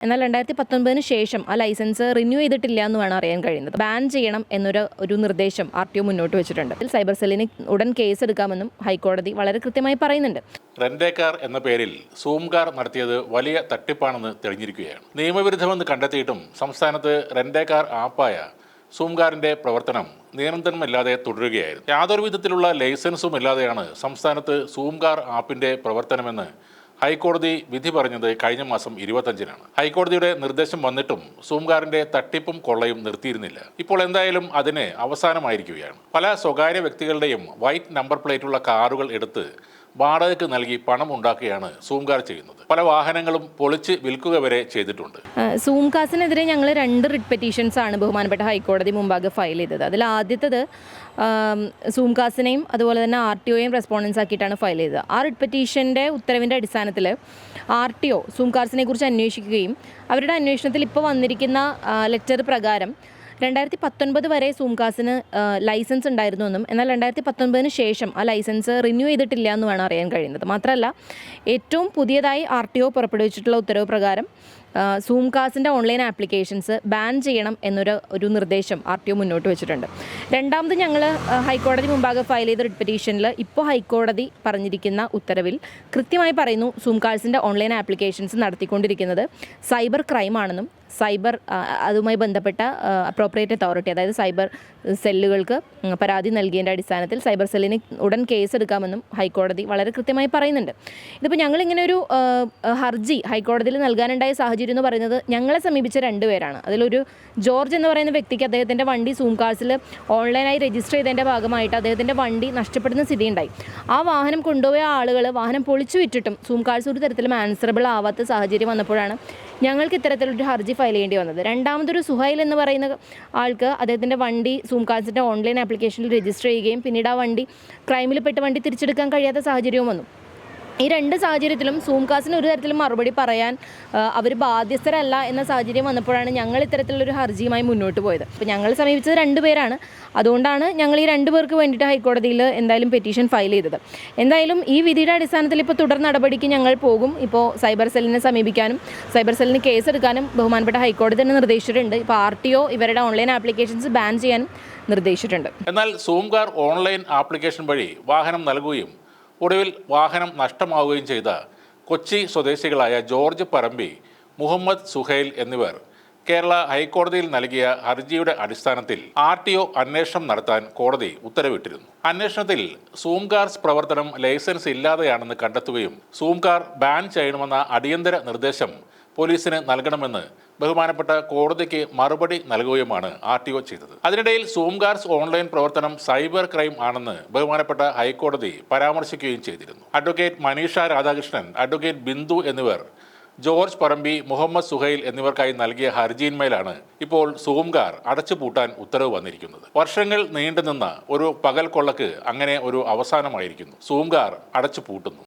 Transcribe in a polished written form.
എന്നാൽ 2019 ശേഷം ആ ലൈസൻസ് റിന്യൂ ചെയ്തിട്ടില്ല എന്ന് വേണം അറിയാൻ കഴിയുന്നത്. ബാൻ ചെയ്യണം എന്നൊരു നിർദ്ദേശം RTO മുന്നോട്ട് വെച്ചിട്ടുണ്ട്. സൈബർ സെല്ലിന് ഉടൻ കേസെടുക്കാമെന്നും ഹൈക്കോടതി വളരെ കൃത്യമായി പറയുന്നുണ്ട്. റെന്റേക്കാർ എന്ന പേരിൽ സൂംകാർ നടത്തിയത് വലിയ തട്ടിപ്പാണെന്ന് തെളിഞ്ഞിരിക്കുകയാണ്. നിയമവിരുദ്ധമെന്ന് കണ്ടെത്തിയിട്ടും സംസ്ഥാനത്ത് റെന്റേക്കാർ ആപ്പായ സൂംകാറിന്റെ പ്രവർത്തനം നിയന്ത്രണമില്ലാതെ തുടരുകയായിരുന്നു. യാതൊരു വിധത്തിലുള്ള ലൈസൻസും ഇല്ലാതെയാണ് സംസ്ഥാനത്ത് സൂംകാർ ആപ്പിന്റെ പ്രവർത്തനമെന്ന് ഹൈക്കോടതി വിധി പറഞ്ഞത് കഴിഞ്ഞ മാസം 25-നാണ്. ഹൈക്കോടതിയുടെ നിർദ്ദേശം വന്നിട്ടും സൂംകാറിന്റെ തട്ടിപ്പും കൊള്ളയും നിർത്തിയിരുന്നില്ല. ഇപ്പോൾ എന്തായാലും അതിന് അവസാനമായിരിക്കുകയാണ്. പല സ്വകാര്യ വ്യക്തികളുടെയും വൈറ്റ് നമ്പർ പ്ലേറ്റുള്ള കാറുകൾ എടുത്ത് വാടകയ്ക്ക് നൽകി പണം ഉണ്ടാക്കുകയാണ് സൂംകാർ ചെയ്യുന്നത്. പല വാഹനങ്ങളും പൊളിച്ച് വിൽക്കുക വരെ ചെയ്തിട്ടുണ്ട്. സൂംകാസിനെതിരെ ഞങ്ങൾ 2 റിട്ട് പെറ്റീഷൻസ് ആണ് ബഹുമാനപ്പെട്ട ഹൈക്കോടതി മുമ്പാകെ ഫയൽ ചെയ്തത്. അതിൽ ആദ്യത്തേത് സൂംകാസിനെയും അതുപോലെ തന്നെ RTOയെയും റെസ്പോണ്ടൻസ് ആക്കിയിട്ടാണ് ഫയൽ ചെയ്തത്. ആ റിട്ട് പെറ്റീഷൻ്റെ ഉത്തരവിൻ്റെ അടിസ്ഥാനത്തിൽ RTO സൂംകാസിനെ കുറിച്ച് അന്വേഷിക്കുകയും അവരുടെ അന്വേഷണത്തിൽ ഇപ്പോൾ വന്നിരിക്കുന്ന ലെറ്റർ പ്രകാരം 2019 വരെ സൂംകാസിന് ലൈസൻസ് ഉണ്ടായിരുന്നുവെന്നും എന്നാൽ 2019 ശേഷം ആ ലൈസൻസ് റിന്യൂ ചെയ്തിട്ടില്ല എന്ന് വേണം അറിയാൻ കഴിയുന്നത്. മാത്രമല്ല ഏറ്റവും പുതിയതായി RTO പുറപ്പെടുവിച്ചിട്ടുള്ള ഉത്തരവ് പ്രകാരം സൂംകാസിൻ്റെ ഓൺലൈൻ ആപ്ലിക്കേഷൻസ് ബാൻ ചെയ്യണം എന്നൊരു നിർദ്ദേശം RTO മുന്നോട്ട് വെച്ചിട്ടുണ്ട്. രണ്ടാമത് ഞങ്ങൾ ഹൈക്കോടതി മുമ്പാകെ ഫയൽ ചെയ്ത റിട്ട് പെറ്റീഷനിൽ ഇപ്പോൾ ഹൈക്കോടതി പറഞ്ഞിരിക്കുന്ന ഉത്തരവിൽ കൃത്യമായി പറയുന്നു സൂംകാസിൻ്റെ ഓൺലൈൻ ആപ്ലിക്കേഷൻസ് നടത്തിക്കൊണ്ടിരിക്കുന്നത് സൈബർ ക്രൈമാണെന്നും സൈബർ അതുമായി ബന്ധപ്പെട്ട അപ്രോപ്രിയേറ്റ് അതോറിറ്റി അതായത് സൈബർ സെല്ലുകൾക്ക് പരാതി നൽകിയതിൻ്റെ അടിസ്ഥാനത്തിൽ സൈബർ സെല്ലിന് ഉടൻ കേസെടുക്കാമെന്നും ഹൈക്കോടതി വളരെ കൃത്യമായി പറയുന്നുണ്ട്. ഇതിപ്പോൾ ഞങ്ങളിങ്ങനെ ഒരു ഹർജി ഹൈക്കോടതിയിൽ നൽകാനുണ്ടായ സാഹചര്യം എന്ന് പറയുന്നത് ഞങ്ങളെ സമീപിച്ച 2 പേരാണ്. അതിലൊരു ജോർജ് എന്ന് പറയുന്ന വ്യക്തിക്ക് അദ്ദേഹത്തിൻ്റെ വണ്ടി സൂംകാസിൽ ഓൺലൈനായി രജിസ്റ്റർ ചെയ്തതിൻ്റെ ഭാഗമായിട്ട് അദ്ദേഹത്തിൻ്റെ വണ്ടി നഷ്ടപ്പെടുന്ന സ്ഥിതിയുണ്ടായി. ആ വാഹനം കൊണ്ടുപോയ ആളുകൾ വാഹനം പൊളിച്ചു വിറ്റിട്ടും സൂംകാസ് ഒരു തരത്തിലും ആൻസറബിൾ ആവാത്ത സാഹചര്യം വന്നപ്പോഴാണ് ഞങ്ങൾക്ക് ഇത്തരത്തിലൊരു ഹർജി ഫയൽ ചെയ്യേണ്ടി വന്നത്. രണ്ടാമതൊരു സുഹൈൽ എന്ന് പറയുന്ന ആൾക്ക് അദ്ദേഹത്തിൻ്റെ വണ്ടി സൂംകാസിൻ്റെ ഓൺലൈൻ ആപ്ലിക്കേഷനിൽ രജിസ്റ്റർ ചെയ്യുകയും പിന്നീട് ആ വണ്ടി ക്രൈമിൽപ്പെട്ട വണ്ടി തിരിച്ചെടുക്കാൻ കഴിയാത്ത സാഹചര്യവും വന്നു. ഈ 2 സാഹചര്യത്തിലും സൂംകാസിന് ഒരു തരത്തിലും മറുപടി പറയാൻ അവർ ബാധ്യസ്ഥരല്ല എന്ന സാഹചര്യം വന്നപ്പോഴാണ് ഞങ്ങൾ ഇത്തരത്തിലൊരു ഹർജിയുമായി മുന്നോട്ട് പോയത്. അപ്പോൾ ഞങ്ങൾ സമീപിച്ചത് 2 പേരാണ്. അതുകൊണ്ടാണ് ഞങ്ങൾ ഈ 2 പേർക്ക് വേണ്ടിയിട്ട് ഹൈക്കോടതിയിൽ എന്തായാലും പെറ്റീഷൻ ഫയൽ ചെയ്തത്. എന്തായാലും ഈ വിധിയുടെ അടിസ്ഥാനത്തിൽ ഇപ്പോൾ തുടർ നടപടിക്ക് ഞങ്ങൾ പോകും. ഇപ്പോൾ സൈബർ സെല്ലിനെ സമീപിക്കാനും സൈബർ സെല്ലിന് കേസെടുക്കാനും ബഹുമാനപ്പെട്ട ഹൈക്കോടതി തന്നെ നിർദ്ദേശിച്ചിട്ടുണ്ട്. ഇപ്പോൾ RTO ഇവരുടെ ഓൺലൈൻ ആപ്ലിക്കേഷൻസ് ബാൻ ചെയ്യാനും നിർദ്ദേശിച്ചിട്ടുണ്ട്. എന്നാൽ സൂംകാർ ഓൺലൈൻ ആപ്ലിക്കേഷൻ വഴി വാഹനം നൽകുകയും ഒടുവിൽ വാഹനം നഷ്ടമാവുകയും ചെയ്ത കൊച്ചി സ്വദേശികളായ ജോർജ് പറമ്പി, മുഹമ്മദ് സുഹൈൽ എന്നിവർ കേരള ഹൈക്കോടതിയിൽ നൽകിയ ഹർജിയുടെ അടിസ്ഥാനത്തിൽ RTO അന്വേഷണം നടത്താൻ കോടതി ഉത്തരവിട്ടിരുന്നു. അന്വേഷണത്തിൽ സൂംകാർസ് പ്രവർത്തനം ലൈസൻസ് ഇല്ലാതെയാണെന്ന് കണ്ടെത്തുകയും സൂംകാർ ബാൻ ചെയ്യണമെന്ന അടിയന്തര നിർദ്ദേശം പോലീസിന് നൽകണമെന്ന് ബഹുമാനപ്പെട്ട കോടതിക്ക് മറുപടി നൽകുകയുമാണ് RTO ചെയ്തത്. അതിനിടയിൽ സൂംകാർസ് ഓൺലൈൻ പ്രവർത്തനം സൈബർ ക്രൈം ആണെന്ന് ബഹുമാനപ്പെട്ട ഹൈക്കോടതി പരാമർശിക്കുകയും ചെയ്തിരുന്നു. അഡ്വക്കേറ്റ് മനീഷ രാധാകൃഷ്ണൻ, അഡ്വക്കേറ്റ് ബിന്ദു എന്നിവർ ജോർജ് പറമ്പി, മുഹമ്മദ് സുഹൈൽ എന്നിവർക്കായി നൽകിയ ഹർജിയിന്മേലാണ് ഇപ്പോൾ സൂംകാർ അടച്ചുപൂട്ടാൻ ഉത്തരവ് വന്നിരിക്കുന്നത്. വർഷങ്ങൾ നീണ്ടുനിന്ന ഒരു പകൽ കൊള്ളക്ക് അങ്ങനെ ഒരു അവസാനമായിരിക്കുന്നു. സൂംകാർ അടച്ചുപൂട്ടുന്നു.